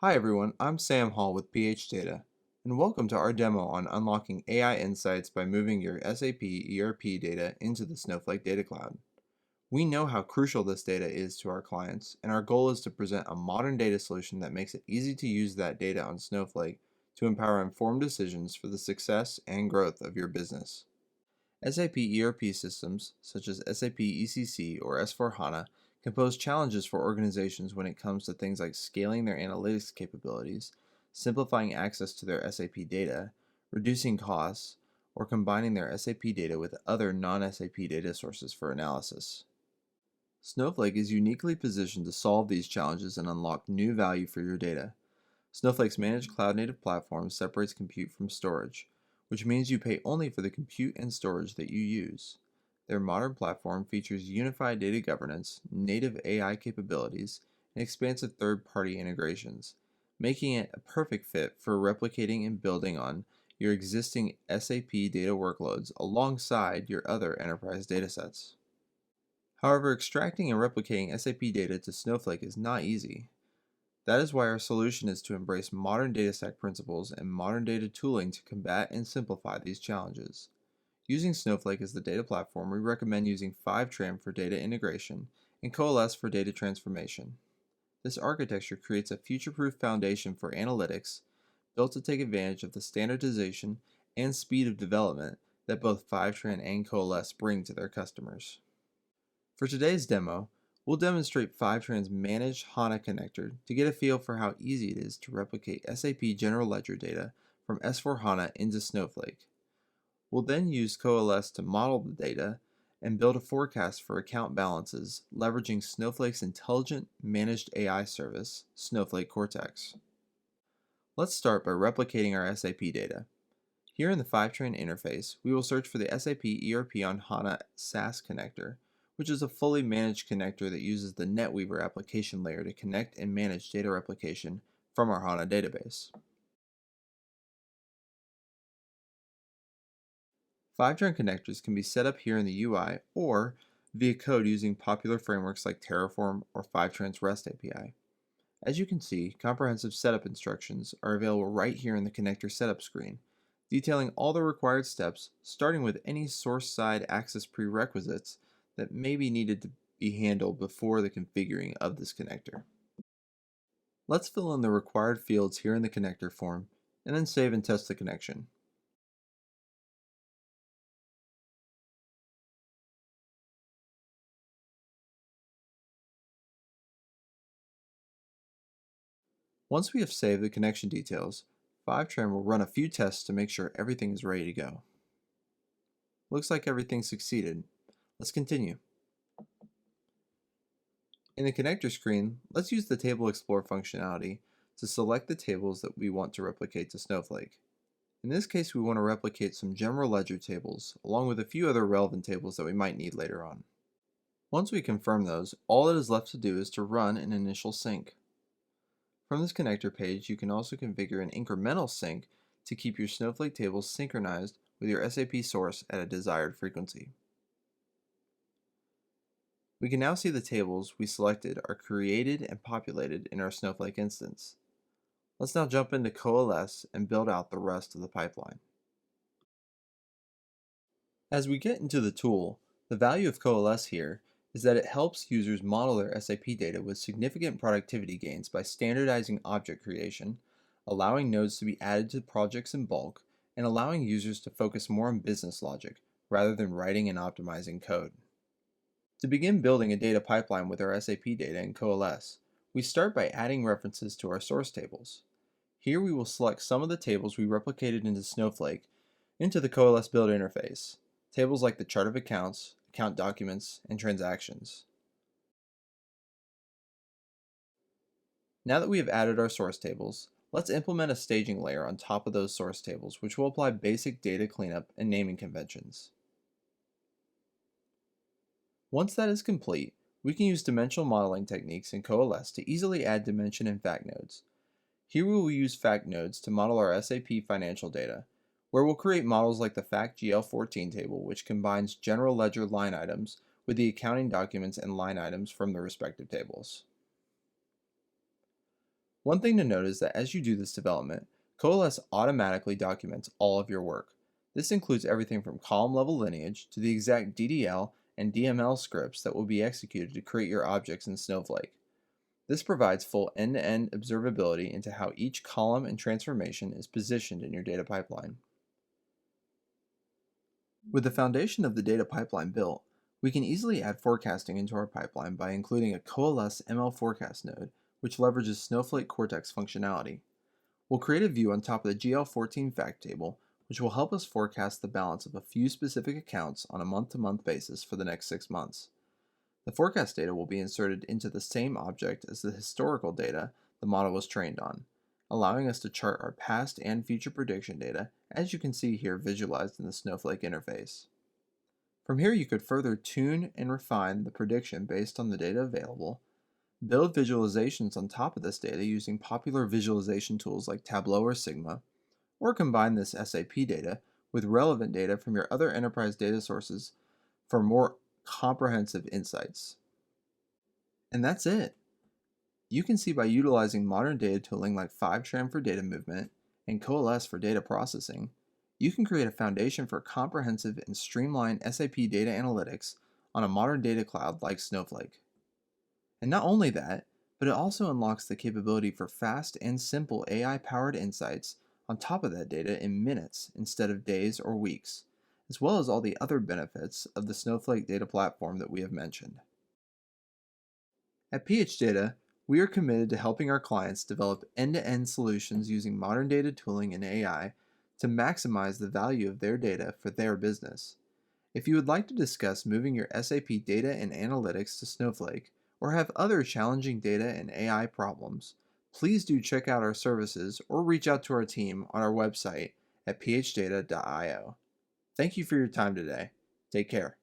Hi everyone, I'm Sam Hall with phData, and welcome to our demo on unlocking AI insights by moving your SAP ERP data into the Snowflake Data Cloud. We know how crucial this data is to our clients, and our goal is to present a modern data solution that makes it easy to use that data on Snowflake to empower informed decisions for the success and growth of your business. SAP ERP systems, such as SAP ECC or S/4HANA, can pose challenges for organizations when it comes to things like scaling their analytics capabilities, simplifying access to their SAP data, reducing costs, or combining their SAP data with other non-SAP data sources for analysis. Snowflake is uniquely positioned to solve these challenges and unlock new value for your data. Snowflake's managed cloud-native platform separates compute from storage, which means you pay only for the compute and storage that you use. Their modern platform features unified data governance, native AI capabilities, and expansive third-party integrations, making it a perfect fit for replicating and building on your existing SAP data workloads alongside your other enterprise datasets. However, extracting and replicating SAP data to Snowflake is not easy. That is why our solution is to embrace modern data stack principles and modern data tooling to combat and simplify these challenges. Using Snowflake as the data platform, we recommend using Fivetran for data integration and Coalesce for data transformation. This architecture creates a future-proof foundation for analytics, built to take advantage of the standardization and speed of development that both Fivetran and Coalesce bring to their customers. For today's demo, we'll demonstrate Fivetran's Managed HANA connector to get a feel for how easy it is to replicate SAP General Ledger data from S/4HANA into Snowflake. We'll then use Coalesce to model the data and build a forecast for account balances, leveraging Snowflake's intelligent managed AI service, Snowflake Cortex. Let's start by replicating our SAP data. Here in the Fivetran interface, we will search for the SAP ERP on HANA SaaS connector, which is a fully managed connector that uses the NetWeaver application layer to connect and manage data replication from our HANA database. Fivetran connectors can be set up here in the UI or via code using popular frameworks like Terraform or Fivetran's REST API. As you can see, comprehensive setup instructions are available right here in the connector setup screen, detailing all the required steps, starting with any source-side access prerequisites that may be needed to be handled before the configuring of this connector. Let's fill in the required fields here in the connector form, and then save and test the connection. Once we have saved the connection details, Fivetran will run a few tests to make sure everything is ready to go. Looks like everything succeeded. Let's continue. In the connector screen, let's use the Table Explorer functionality to select the tables that we want to replicate to Snowflake. In this case, we want to replicate some general ledger tables, along with a few other relevant tables that we might need later on. Once we confirm those, all that is left to do is to run an initial sync. From this connector page, you can also configure an incremental sync to keep your Snowflake tables synchronized with your SAP source at a desired frequency. We can now see the tables we selected are created and populated in our Snowflake instance. Let's now jump into Coalesce and build out the rest of the pipeline. As we get into the tool, the value of Coalesce here is that it helps users model their SAP data with significant productivity gains by standardizing object creation, allowing nodes to be added to projects in bulk, and allowing users to focus more on business logic rather than writing and optimizing code. To begin building a data pipeline with our SAP data in Coalesce, we start by adding references to our source tables. Here we will select some of the tables we replicated into Snowflake into the Coalesce build interface, tables like the chart of accounts, account documents, and transactions. Now that we have added our source tables, let's implement a staging layer on top of those source tables, which will apply basic data cleanup and naming conventions. Once that is complete, we can use dimensional modeling techniques in Coalesce to easily add dimension and fact nodes. Here we will use fact nodes to model our SAP financial data, where we'll create models like the Fact GL14 table, which combines general ledger line items with the accounting documents and line items from the respective tables. One thing to note is that as you do this development, Coalesce automatically documents all of your work. This includes everything from column level lineage to the exact DDL and DML scripts that will be executed to create your objects in Snowflake. This provides full end-to-end observability into how each column and transformation is positioned in your data pipeline. With the foundation of the data pipeline built, we can easily add forecasting into our pipeline by including a Coalesce ML forecast node, which leverages Snowflake Cortex functionality. We'll create a view on top of the GL14 fact table, which will help us forecast the balance of a few specific accounts on a month-to-month basis for the next 6 months. The forecast data will be inserted into the same object as the historical data the model was trained on, allowing us to chart our past and future prediction data, as you can see here visualized in the Snowflake interface. From here, you could further tune and refine the prediction based on the data available, build visualizations on top of this data using popular visualization tools like Tableau or Sigma, or combine this SAP data with relevant data from your other enterprise data sources for more comprehensive insights. And that's it. You can see by utilizing modern data tooling like Fivetran for data movement and Coalesce for data processing, you can create a foundation for comprehensive and streamlined SAP data analytics on a modern data cloud like Snowflake. And not only that, but it also unlocks the capability for fast and simple AI-powered insights on top of that data in minutes instead of days or weeks, as well as all the other benefits of the Snowflake data platform that we have mentioned. At phData, we are committed to helping our clients develop end-to-end solutions using modern data tooling and AI to maximize the value of their data for their business. If you would like to discuss moving your SAP data and analytics to Snowflake, or have other challenging data and AI problems, please do check out our services or reach out to our team on our website at phdata.io. Thank you for your time today. Take care.